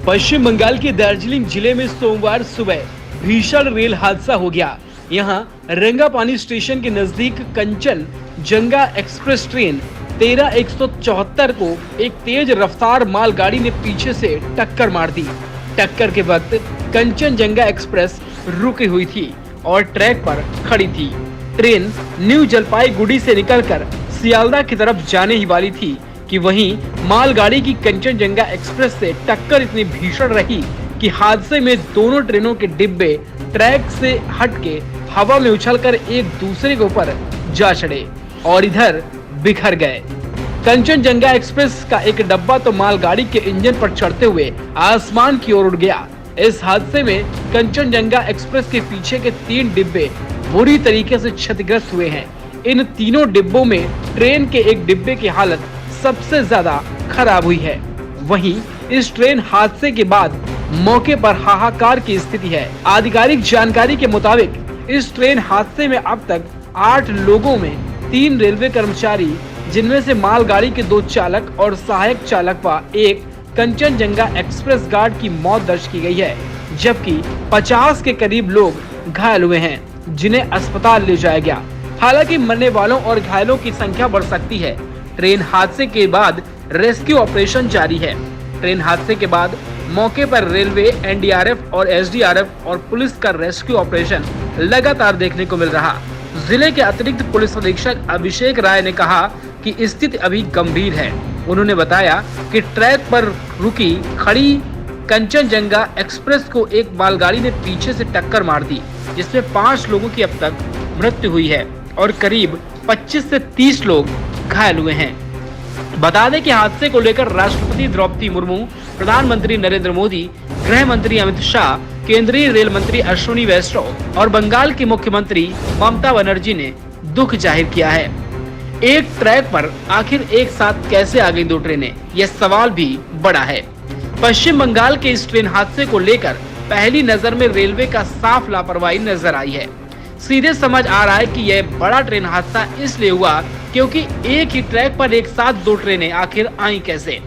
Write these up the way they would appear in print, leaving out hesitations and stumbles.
पश्चिम बंगाल के दार्जिलिंग जिले में सोमवार सुबह भीषण रेल हादसा हो गया। यहां रंगापानी स्टेशन के नजदीक कंचन जंगा एक्सप्रेस ट्रेन 13174 को एक तेज रफ्तार मालगाड़ी ने पीछे से टक्कर मार दी। टक्कर के वक्त कंचन जंगा एक्सप्रेस रुकी हुई थी और ट्रैक पर खड़ी थी। ट्रेन न्यू जलपाईगुड़ी से निकलकर सियालदह की तरफ जाने ही वाली थी कि वहीं मालगाड़ी की कंचनजंगा एक्सप्रेस से टक्कर इतनी भीषण रही कि हादसे में दोनों ट्रेनों के डिब्बे ट्रैक से हटके हवा में उछलकर एक दूसरे के ऊपर जा चढ़े और इधर बिखर गए। कंचनजंगा एक्सप्रेस का एक डब्बा तो मालगाड़ी के इंजन पर चढ़ते हुए आसमान की ओर उड़ गया। इस हादसे में कंचनजंगा एक्सप्रेस के पीछे के 3 डिब्बे बुरी तरीके से क्षतिग्रस्त हुए हैं। इन तीनों डिब्बों में ट्रेन के एक डिब्बे की हालत सबसे ज्यादा खराब हुई है। वहीं इस ट्रेन हादसे के बाद मौके पर हाहाकार की स्थिति है। आधिकारिक जानकारी के मुताबिक इस ट्रेन हादसे में अब तक 8 लोगों में 3 रेलवे कर्मचारी, जिनमें से मालगाड़ी के 2 चालक और सहायक चालक व एक कंचनजंगा एक्सप्रेस गार्ड की मौत दर्ज की गई है, जबकि 50 के करीब लोग घायल हुए हैं, जिन्हें अस्पताल ले जाया गया। हालांकि मरने वालों और घायलों की संख्या बढ़ सकती है। ट्रेन हादसे के बाद रेस्क्यू ऑपरेशन जारी है। ट्रेन हादसे के बाद मौके पर रेलवे, एनडीआरएफ और एसडीआरएफ और पुलिस का रेस्क्यू ऑपरेशन लगातार देखने को मिल रहा। जिले के अतिरिक्त पुलिस अधीक्षक अभिषेक राय ने कहा कि स्थिति अभी गंभीर है। उन्होंने बताया कि ट्रैक पर रुकी खड़ी कंचनजंगा एक्सप्रेस को एक मालगाड़ी ने पीछे से टक्कर मार दी, जिसमें 5 लोगों की अब तक मृत्यु हुई है और करीब 25 से 30 लोग घायल हुए हैं। बता दें कि हादसे को लेकर राष्ट्रपति द्रौपदी मुर्मू, प्रधानमंत्री नरेंद्र मोदी, गृह मंत्री अमित शाह, केंद्रीय रेल मंत्री अश्विनी वैष्णव और बंगाल की मुख्यमंत्री ममता बनर्जी ने दुख जाहिर किया है। एक ट्रैक पर आखिर एक साथ कैसे आ गई 2 ट्रेनें, यह सवाल भी बड़ा है। पश्चिम बंगाल के इस ट्रेन हादसे को लेकर पहली नजर में रेलवे का साफ लापरवाही नजर आई है। सीधे समझ आ रहा है कि यह बड़ा ट्रेन हादसा इसलिए हुआ क्योंकि एक ही ट्रैक पर एक साथ 2 ट्रेनें आखिर आई कैसे।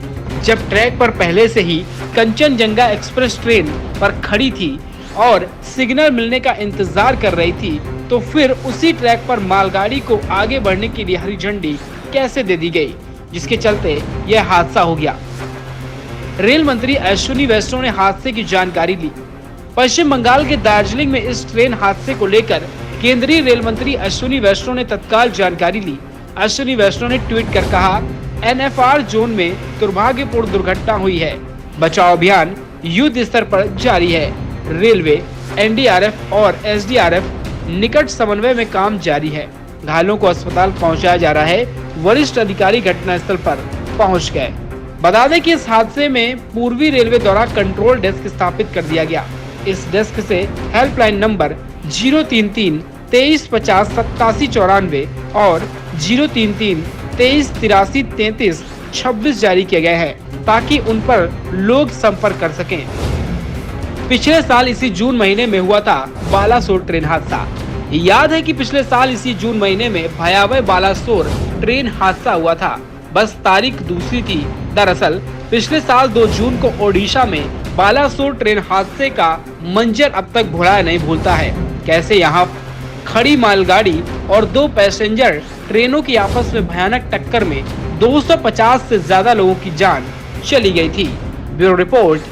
जब ट्रैक पर पहले से ही कंचनजंगा एक्सप्रेस ट्रेन पर खड़ी थी और सिग्नल मिलने का इंतजार कर रही थी, तो फिर उसी ट्रैक पर मालगाड़ी को आगे बढ़ने के लिए हरी झंडी कैसे दे दी गई, जिसके चलते यह हादसा हो गया। रेल मंत्री अश्विनी वैष्णव ने हादसे की जानकारी ली। पश्चिम बंगाल के दार्जिलिंग में इस ट्रेन हादसे को लेकर केंद्रीय रेल मंत्री अश्विनी वैष्णव ने तत्काल जानकारी ली। अश्विनी वैष्णव ने ट्वीट कर कहा, एनएफआर जोन में दुर्भाग्यपूर्ण दुर्घटना हुई है। बचाव अभियान युद्ध स्तर पर जारी है। रेलवे, एनडीआरएफ और एसडीआरएफ निकट समन्वय में काम जारी है। घायलों को अस्पताल पहुंचाया जा रहा है। वरिष्ठ अधिकारी घटनास्थल पर पहुंच गए। बता दें कि इस हादसे में पूर्वी रेलवे द्वारा कंट्रोल डेस्क स्थापित कर दिया गया। इस डेस्क से हेल्पलाइन नंबर 033 23 50 87 94 और 033 23 83 33 26 जारी किए गए हैं, ताकि उन पर लोग संपर्क कर सकें। पिछले साल इसी जून महीने में हुआ था बालासोर ट्रेन हादसा। याद है कि पिछले साल इसी जून महीने में भयावह बालासोर ट्रेन हादसा हुआ था। बस तारीख दूसरी थी। दरअसल पिछले साल 2 जून को ओडिशा में बालासोर ट्रेन हादसे का मंजर अब तक भुलाया नहीं भूलता है। कैसे यहाँ खड़ी मालगाड़ी और 2 पैसेंजर ट्रेनों की आपस में भयानक टक्कर में 250 से ज्यादा लोगों की जान चली गई थी। Bureau report.